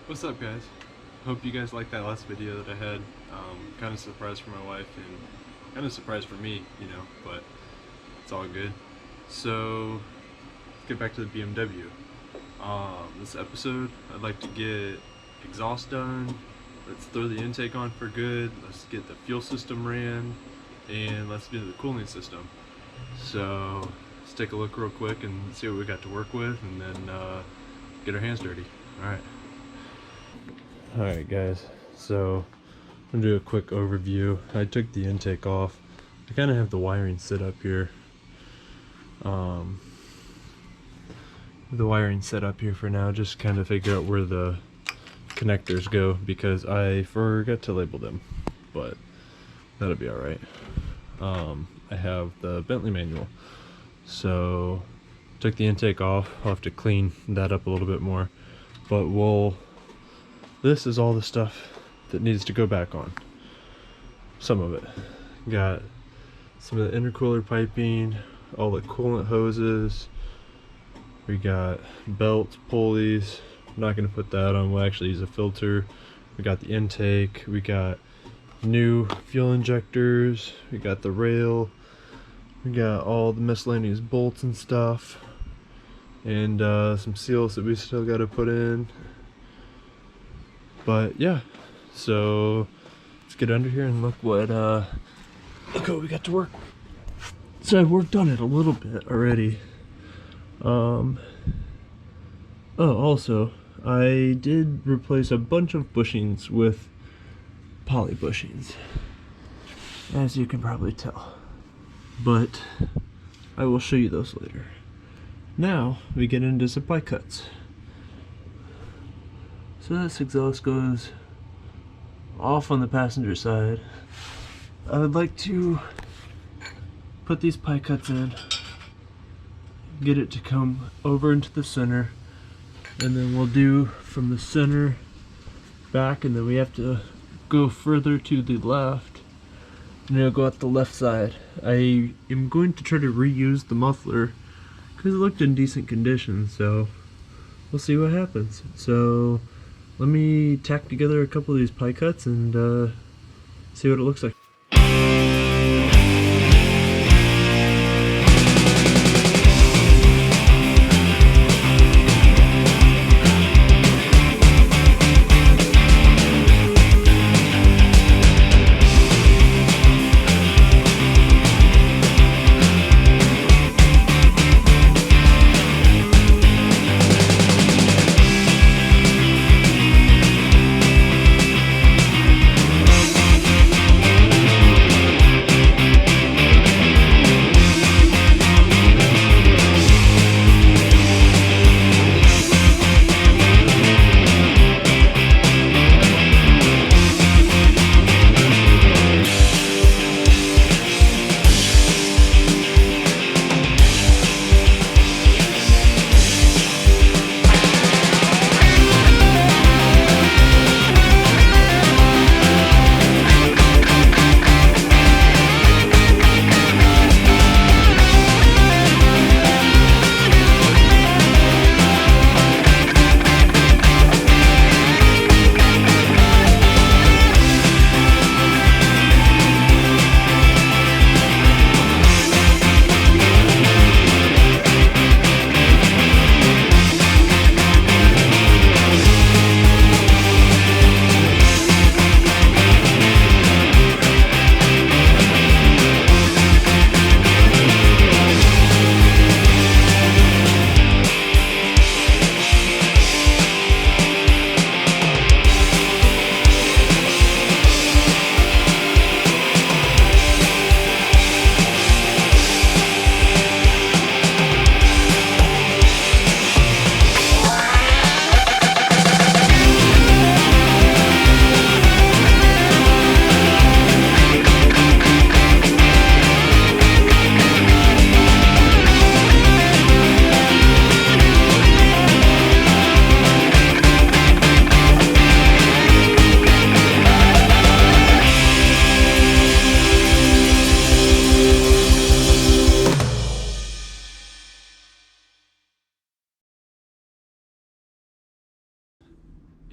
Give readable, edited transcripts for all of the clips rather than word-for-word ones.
What's up, guys? Hope you guys liked that last video that I had. Kind of surprised for my wife and kind of surprised for me, but it's all good. So let's get back to the BMW. This episode, I'd like to get exhaust done. Let's throw the intake on for good. Let's get the fuel system ran, and let's do the cooling system. So let's take a look real quick and see what we got to work with, and then get our hands dirty. Alright guys, so I'm gonna do a quick overview. I took the intake off. I kind of have the wiring set up here. For now, just kind of figure out where the connectors go because I forgot to label them, but that'll be alright. I have the Bentley manual, so took the intake off. I'll have to clean that up a little bit more, but this is all the stuff that needs to go back on. Some of it. Got some of the intercooler piping, all the coolant hoses. We got belts, pulleys. I'm not going to put that on. We'll actually use a filter. We got the intake. We got new fuel injectors. We got the rail. We got all the miscellaneous bolts and stuff. And some seals that we still got to put in. But yeah, so let's get under here and look what we got to work with. So I've worked on it a little bit already. Also, I did replace a bunch of bushings with poly bushings, as you can probably tell. But I will show you those later. Now we get into supply cuts. So this exhaust goes off on the passenger side. I would like to put these pie cuts in, get it to come over into the center, and then we'll do from the center back, and then we have to go further to the left, and it'll go out the left side. I am going to try to reuse the muffler because it looked in decent condition, so we'll see what happens. So let me tack together a couple of these pie cuts and see what it looks like.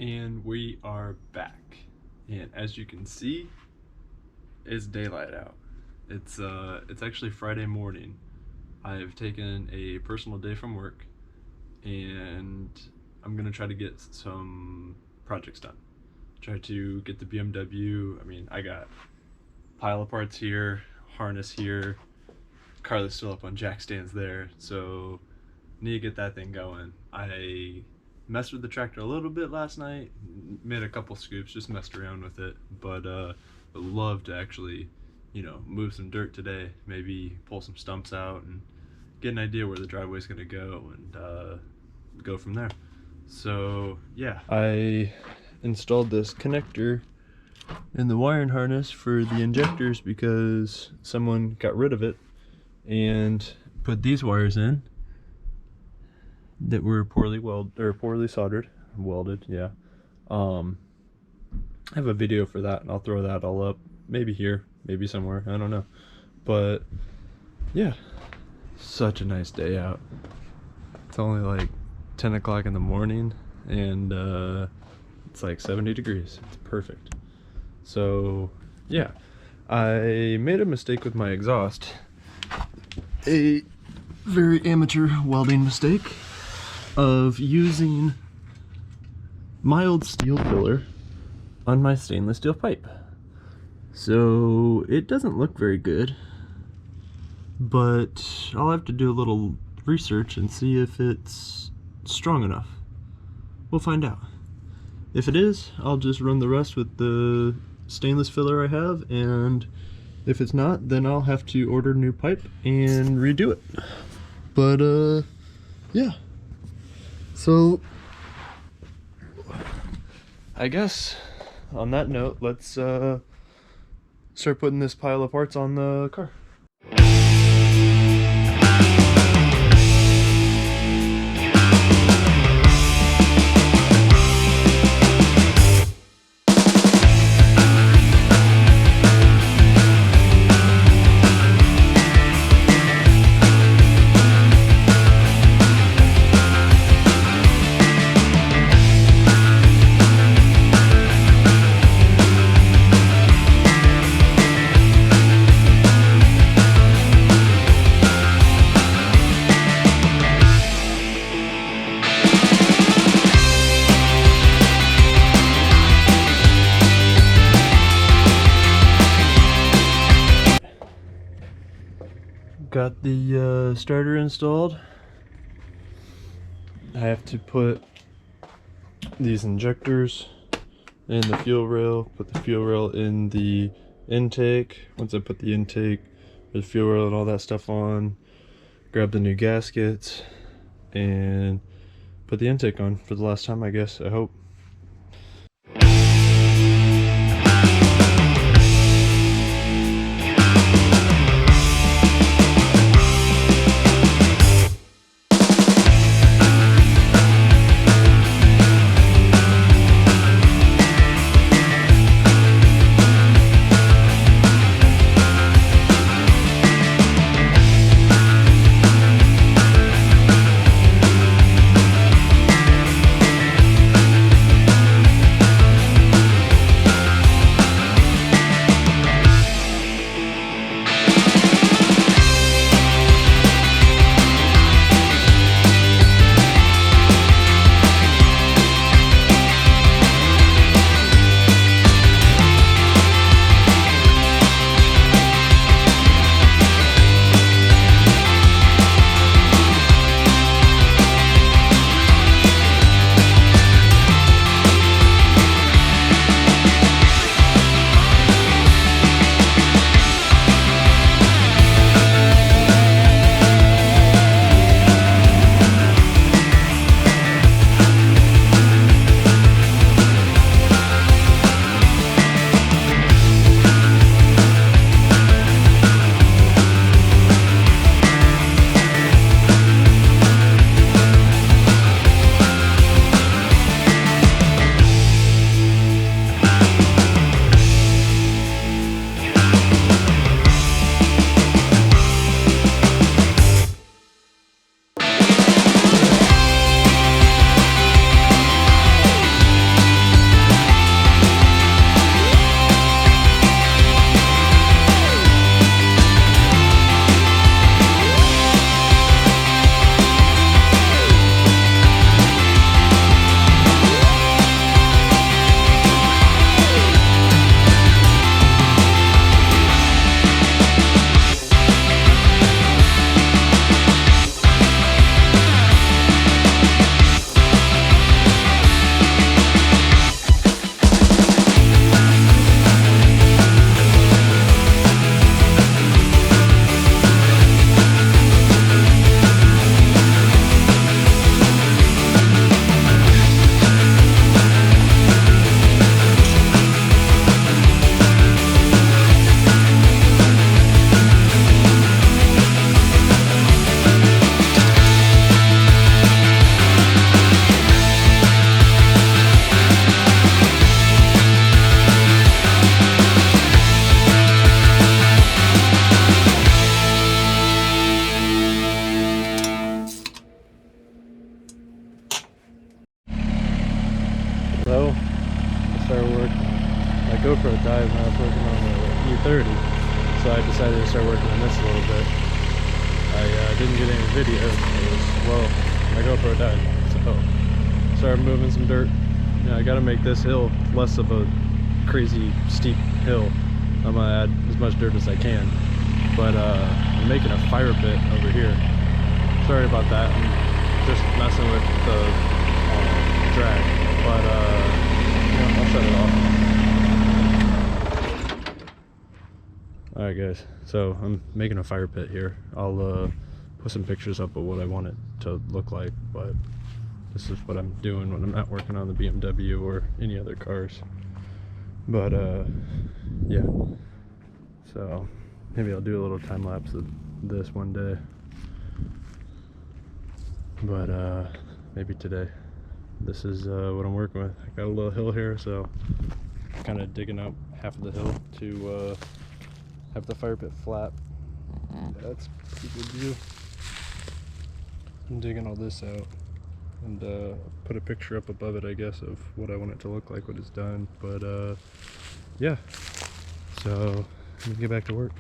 And we are back, and as you can see, it's daylight out. It's actually Friday morning. I've taken a personal day from work, and I'm gonna try to get some projects done. Try to get the BMW. I mean, I got pile of parts here, harness here, car that's still up on jack stands there, so need to get that thing going. I messed with the tractor a little bit last night, made a couple scoops, just messed around with it, but would love to actually, you know, move some dirt today, maybe pull some stumps out and get an idea where the driveway's gonna go, and go from there. So yeah, I installed this connector in the wiring harness for the injectors because someone got rid of it and put these wires in that were poorly soldered, welded. Yeah. I have a video for that, and I'll throw that all up, maybe here, maybe somewhere, I don't know. But yeah, such a nice day out. It's only like 10 o'clock in the morning, and it's like 70 degrees. It's perfect. So yeah, I made a mistake with my exhaust, a very amateur welding mistake of using mild steel filler on my stainless steel pipe. So it doesn't look very good, but I'll have to do a little research and see if it's strong enough. We'll find out. If it is, I'll just run the rest with the stainless filler I have, and if it's not, then I'll have to order new pipe and redo it. But yeah, so I guess on that note, let's start putting this pile of parts on the car. Got the starter installed. I have to put these injectors in the fuel rail, put the fuel rail in the intake. Once I put the intake, the fuel rail and all that stuff on, grab the new gaskets, and put the intake on for the last time, I guess, I hope. So I started working. My GoPro died when I was working on the E30, so I decided to start working on this a little bit. I didn't get any video because, well, my GoPro died, so started moving some dirt. Yeah, I gotta make this hill less of a crazy steep hill. I'm gonna add as much dirt as I can, but I'm making a fire pit over here. Sorry about that, I'm just messing with the drag, but yeah, I'll shut it off. Alright guys, so I'm making a fire pit here. I'll put some pictures up of what I want it to look like, but this is what I'm doing when I'm not working on the BMW or any other cars. But yeah, so maybe I'll do a little time lapse of this one day, but maybe today. This is what I'm working with. I got a little hill here, so I'm kind of digging out half of the hill to have the fire pit flat. That's a pretty good view. I'm digging all this out and put a picture up above it, I guess, of what I want it to look like when it's done. But yeah, so let me get back to work.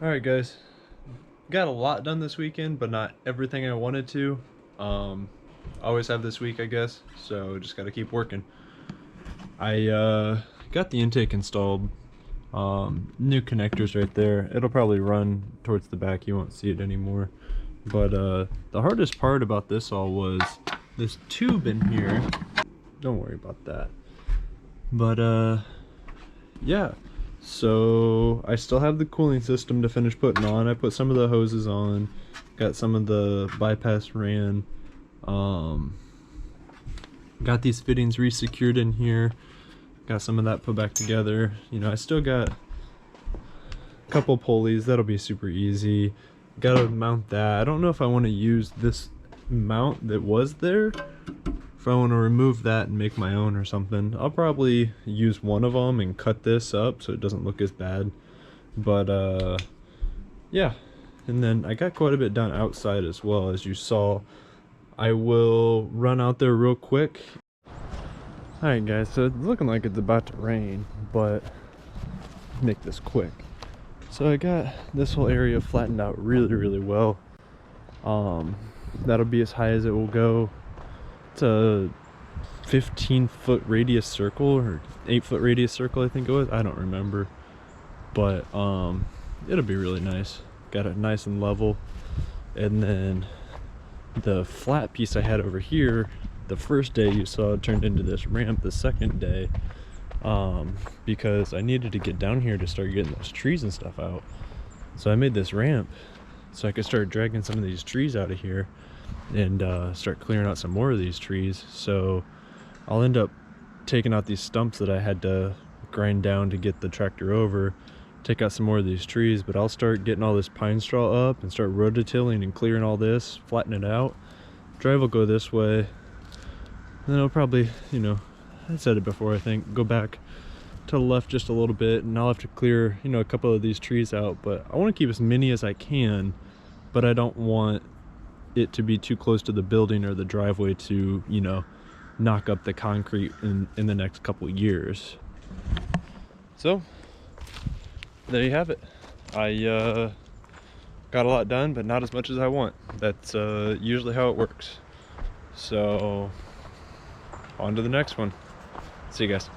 Alright guys, got a lot done this weekend, but not everything I wanted to. Always have this week, I guess, so just gotta keep working. I got the intake installed. New connectors right there. It'll probably run towards the back, you won't see it anymore. But the hardest part about this all was this tube in here don't worry about that. But yeah, so I still have the cooling system to finish putting on. I put some of the hoses on, got some of the bypass ran, got these fittings re-secured in here, got some of that put back together. You know, I still got a couple pulleys, that'll be super easy. Gotta mount that. I don't know if I want to use this mount that was there, if I want to remove that and make my own or something. I'll probably use one of them and cut this up so it doesn't look as bad. But yeah, and then I got quite a bit done outside as well, as you saw. I will run out there real quick. Alright guys, so it's looking like it's about to rain, but make this quick. So I got this whole area flattened out really well. That'll be as high as it will go. It's a 15-foot radius circle, or 8-foot radius circle I think it was, I don't remember. But it'll be really nice. Got it nice and level. And then the flat piece I had over here, the first day you saw it turned into this ramp the second day, because I needed to get down here to start getting those trees and stuff out. So I made this ramp so I could start dragging some of these trees out of here and start clearing out some more of these trees. So I'll end up taking out these stumps that I had to grind down to get the tractor over, take out some more of these trees, but I'll start getting all this pine straw up and start rototilling and clearing all this, flatten it out. Drive will go this way, then I'll probably, you know, I said it before, I think, go back to the left just a little bit, and I'll have to clear, you know, a couple of these trees out. But I want to keep as many as I can, but I don't want it to be too close to the building or the driveway to, you know, knock up the concrete in the next couple of years. So there you have it. I got a lot done, but not as much as I want. That's usually how it works. So on to the next one. See you guys.